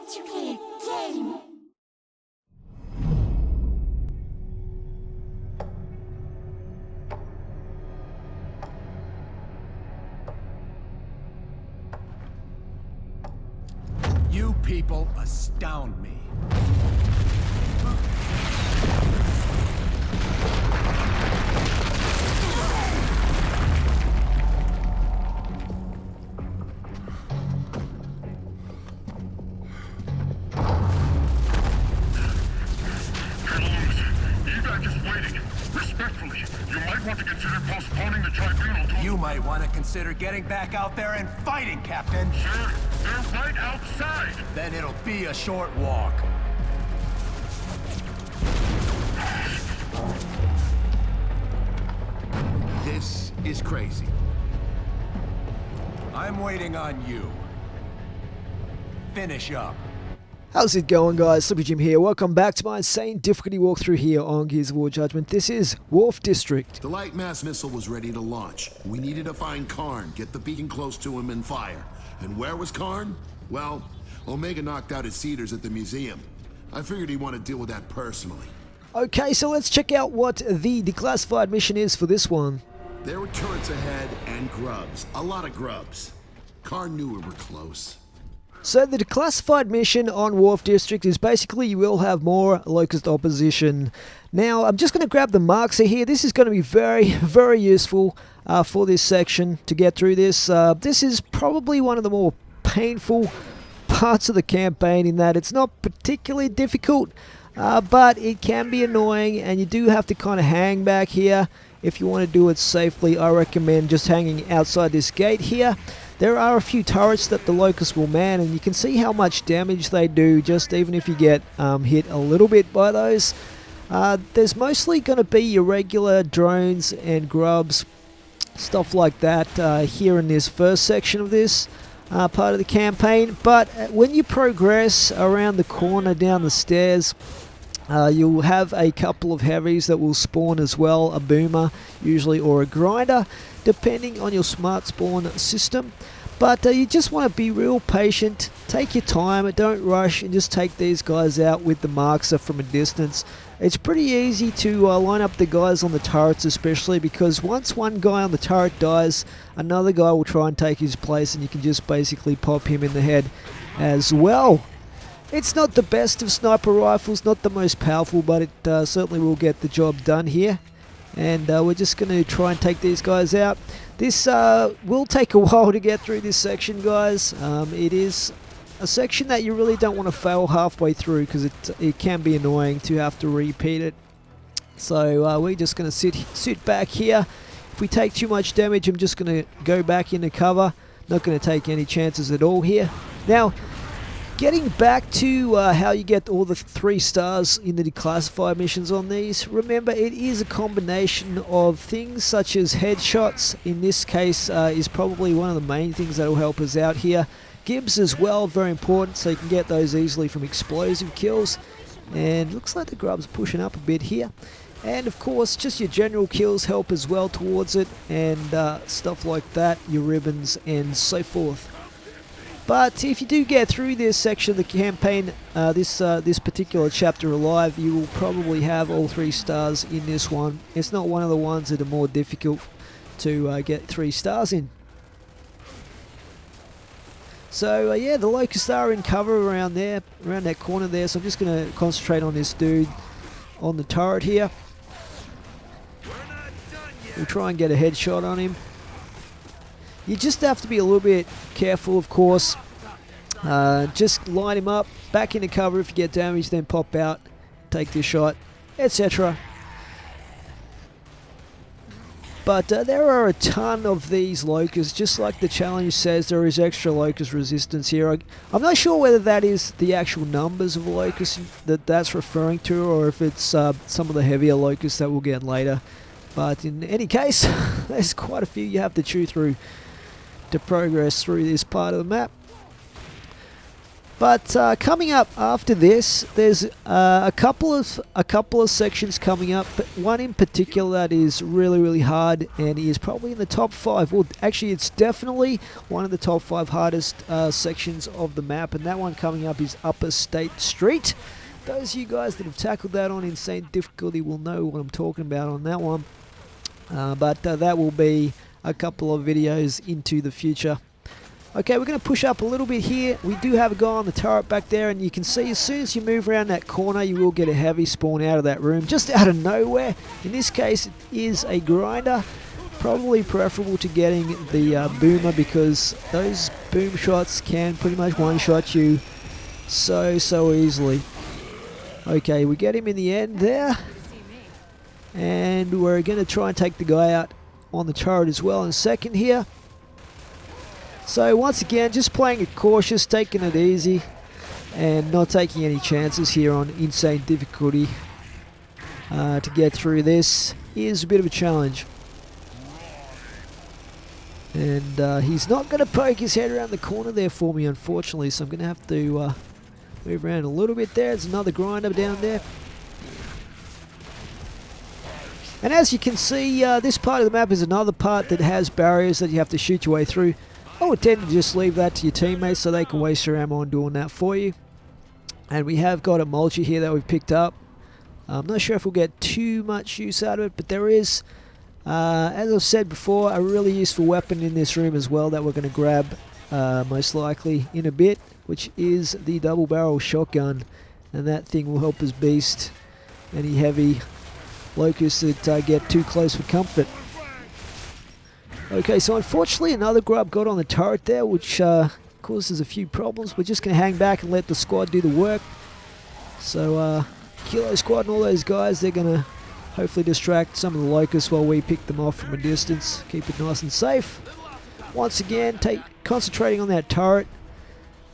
to play a game. You people astound me. Respectfully, you might want to consider postponing the tribunal to... You might want to consider getting back out there and fighting, Captain. Sir, they're right outside! Then it'll be a short walk. This is crazy. I'm waiting on you. Finish up. How's it going, guys? Slippy Jim here. Welcome back to my insane difficulty walkthrough here on Gears of War Judgment. This is Wharf District. The light mass missile was ready to launch. We needed to find Karn, get the beacon close to him, and fire. And where was Karn? Well, Omega knocked out his seeders at the museum. I figured he'd want to deal with that personally. Okay, so let's check out what the Declassified mission is for this one. There were turrets ahead and grubs. A lot of grubs. Karn knew we were close. So the Declassified mission on Wharf District is basically you will have more Locust opposition. Now, I'm just going to grab the marker here. This is going to be very useful for this section to get through this. This is probably one of the more painful parts of the campaign in that it's not particularly difficult, but it can be annoying, and you do have to kind of hang back here. If you want to do it safely, I recommend just hanging outside this gate here. There are a few turrets that the Locust will man, and you can see how much damage they do just even if you get hit a little bit by those. There's mostly going to be your regular drones and grubs, stuff like that here in this first section of this part of the campaign. But when you progress around the corner down the stairs, you'll have a couple of heavies that will spawn as well, a boomer usually or a grinder, depending on your smart spawn system. But you just want to be real patient, take your time, don't rush, and just take these guys out with the marker from a distance. It's pretty easy to line up the guys on the turrets, especially because once one guy on the turret dies, another guy will try and take his place, and you can just basically pop him in the head as well. It's not the best of sniper rifles, not the most powerful, but it certainly will get the job done here. And we're just going to try and take these guys out. This will take a while to get through this section, guys. It is a section that you really don't want to fail halfway through because it can be annoying to have to repeat it. So we're just going to sit back here. If we take too much damage, I'm just going to go back into cover. Not going to take any chances at all here. Now, getting back to how you get all the 3 stars in the Declassified missions on these, remember it is a combination of things such as headshots. In this case is probably one of the main things that will help us out here. Gibbs as well, very important, so you can get those easily from explosive kills. And looks like the grub's pushing up a bit here. And of course, just your general kills help as well towards it, and stuff like that, your ribbons and so forth. But if you do get through this section of the campaign, this particular chapter alive, you will probably have all 3 stars in this one. It's not one of the ones that are more difficult to get 3 stars in. So yeah, the Locusts are in cover around there, around that corner there, so I'm just going to concentrate on this dude on the turret here. We'll try and get a headshot on him. You just have to be a little bit careful, of course. Just line him up, back into cover. If you get damaged, then pop out, take the shot, etc. But there are a ton of these Locusts. Just like the challenge says, there is extra Locust resistance here. I'm not sure whether that is the actual numbers of Locusts that's referring to, or if it's some of the heavier Locusts that we'll get later. But in any case, there's quite a few you have to chew through to progress through this part of the map. But coming up after this, there's a couple of sections coming up, but one in particular that is really hard, and is probably in the top 5. Well, actually, it's definitely one of the top 5 hardest sections of the map, and that one coming up is Upper State Street. Those of you guys that have tackled that on insane difficulty will know what I'm talking about on that one. But that will be a couple of videos into the future. Okay, we're going to push up a little bit here. We do have a guy on the turret back there, and you can see as soon as you move around that corner, you will get a heavy spawn out of that room, just out of nowhere. In this case, it is a grinder. Probably preferable to getting the boomer, because those boom shots can pretty much one-shot you so easily. Okay, we get him in the end there. And we're going to try and take the guy out on the turret as well in a second here. So once again, just playing it cautious, taking it easy, and not taking any chances here on insane difficulty. To get through this is a bit of a challenge. And he's not going to poke his head around the corner there for me, unfortunately, so I'm going to have to move around a little bit there. There's another grinder down there. And as you can see, this part of the map is another part that has barriers that you have to shoot your way through. I would tend to just leave that to your teammates so they can waste your ammo on doing that for you. And we have got a mulcher here that we've picked up. I'm not sure if we'll get too much use out of it, but there is, as I've said before, a really useful weapon in this room as well that we're going to grab most likely in a bit, which is the double barrel shotgun. And that thing will help us beast any heavy locusts that get too close for comfort. Okay, so unfortunately another grub got on the turret there, which causes a few problems. We're just going to hang back and let the squad do the work. So Kilo Squad and all those guys, they're going to hopefully distract some of the locusts while we pick them off from a distance. Keep it nice and safe. Once again, concentrating on that turret.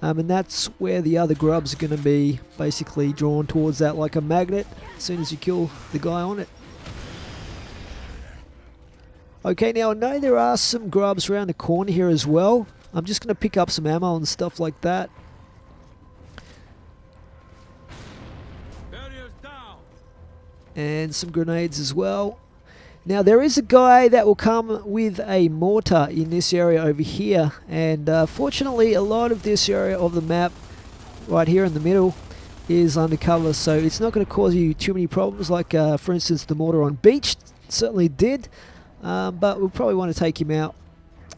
And that's where the other grubs are going to be basically drawn towards that like a magnet as soon as you kill the guy on it. Okay, now I know there are some grubs around the corner here as well. I'm just going to pick up some ammo and stuff like that. And some grenades as well. Now there is a guy that will come with a mortar in this area over here, and fortunately a lot of this area of the map right here in the middle is undercover, so it's not going to cause you too many problems like for instance the mortar on beach certainly did, but we'll probably want to take him out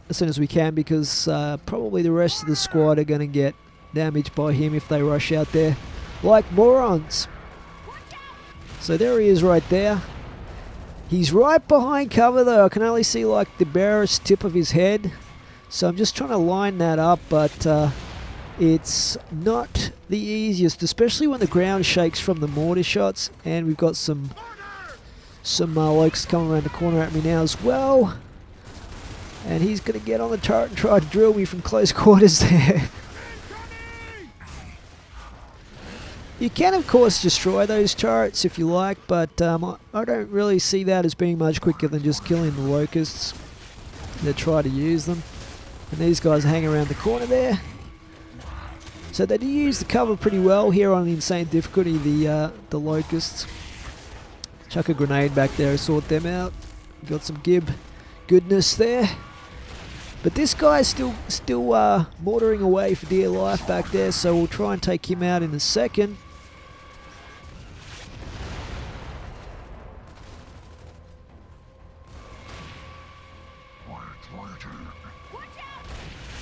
as soon as we can, because probably the rest of the squad are going to get damaged by him if they rush out there like morons. So there he is right there. He's right behind cover though. I can only see like the barest tip of his head. So I'm just trying to line that up, but it's not the easiest, especially when the ground shakes from the mortar shots. And we've got some locusts coming around the corner at me now as well. And he's going to get on the turret and try to drill me from close quarters there. You can, of course, destroy those turrets if you like, but I don't really see that as being much quicker than just killing the locusts that try to use them. And these guys hang around the corner there. So they do use the cover pretty well here on insane difficulty, the locusts. Chuck a grenade back there to sort them out. Got some gib goodness there. But this guy's still mortaring away for dear life back there, so we'll try and take him out in a second.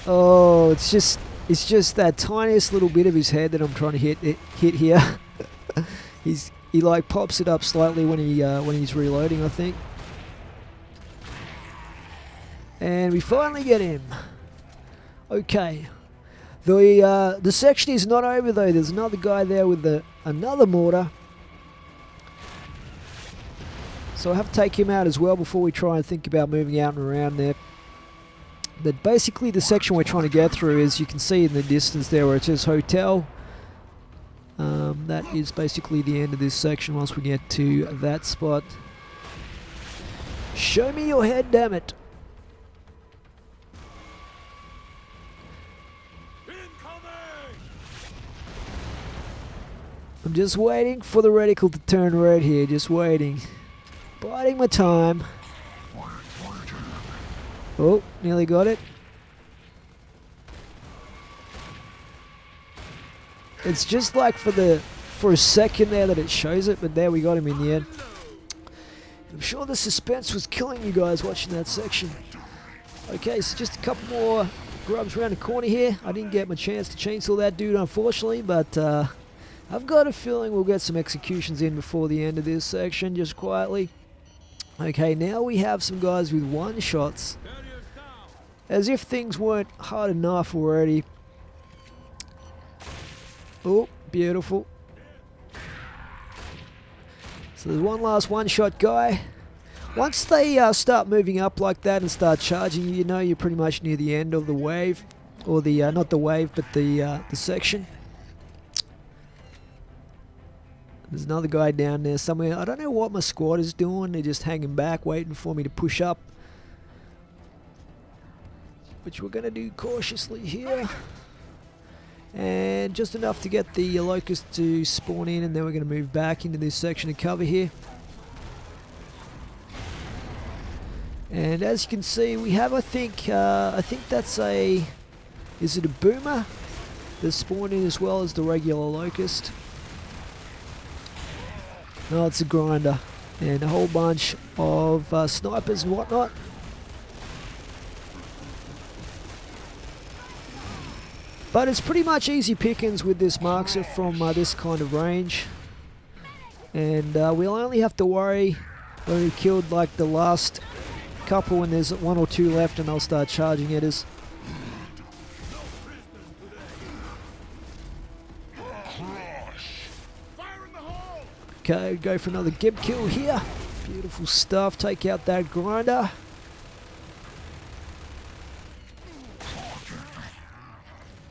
Oh, it's just that tiniest little bit of his head that I'm trying to hit here. he like pops it up slightly when he's reloading, I think. And we finally get him. Okay. The section is not over though. There's another guy there with another mortar. So I have to take him out as well before we try and think about moving out and around there. But basically the section we're trying to get through is, you can see in the distance there where it says hotel. That is basically the end of this section once we get to that spot. Show me your head, damn it. I'm just waiting for the reticle to turn red here. Just waiting. Biding my time. Oh, nearly got it. It's just like for a second there that it shows it, but there we got him in the end. I'm sure the suspense was killing you guys watching that section. Okay, so just a couple more grubs around the corner here. I didn't get my chance to chainsaw that dude, unfortunately, but I've got a feeling we'll get some executions in before the end of this section, just quietly. Okay, now we have some guys with one-shots. As if things weren't hard enough already. Oh, beautiful. So there's one last one-shot guy. Once they start moving up like that and start charging, you know you're pretty much near the end of the wave. Or the, not the wave, but the section. There's another guy down there somewhere. I don't know what my squad is doing. They're just hanging back, waiting for me to push up. Which we're going to do cautiously here. And just enough to get the locust to spawn in, and then we're going to move back into this section of cover here. And as you can see, we have, I think that's a, is it a boomer? That's spawned in as well as the regular locust. No, it's a grinder. And a whole bunch of snipers and whatnot. But it's pretty much easy pickings with this Markser from this kind of range. And we'll only have to worry when we killed like the last couple when there's one or two left and they'll start charging at us. Okay, go for another gib kill here. Beautiful stuff. Take out that grinder.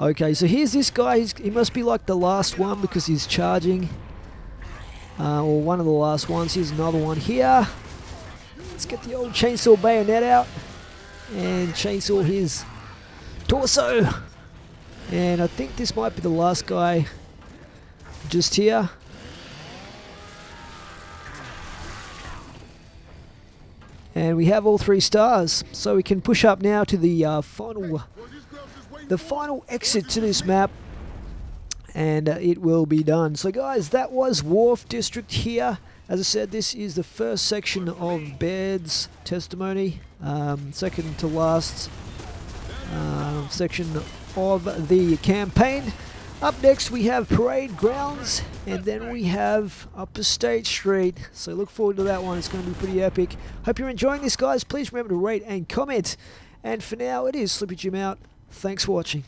Okay, so here's this guy. He must be like the last one because he's charging. Or one of the last ones. Here's another one here. Let's get the old chainsaw bayonet out. And chainsaw his torso. And I think this might be the last guy just here. And we have all 3 stars. So we can push up now to the final exit to this map, and it will be done. So guys, that was Wharf District here. As I said, this is the first section of Baird's testimony, second to last section of the campaign. Up next we have Parade Grounds, and then we have Upper State Street. So look forward to that one. It's going to be pretty epic. Hope you're enjoying this, guys. Please remember to rate and comment. And for now, it is Slippy Jim out. Thanks for watching.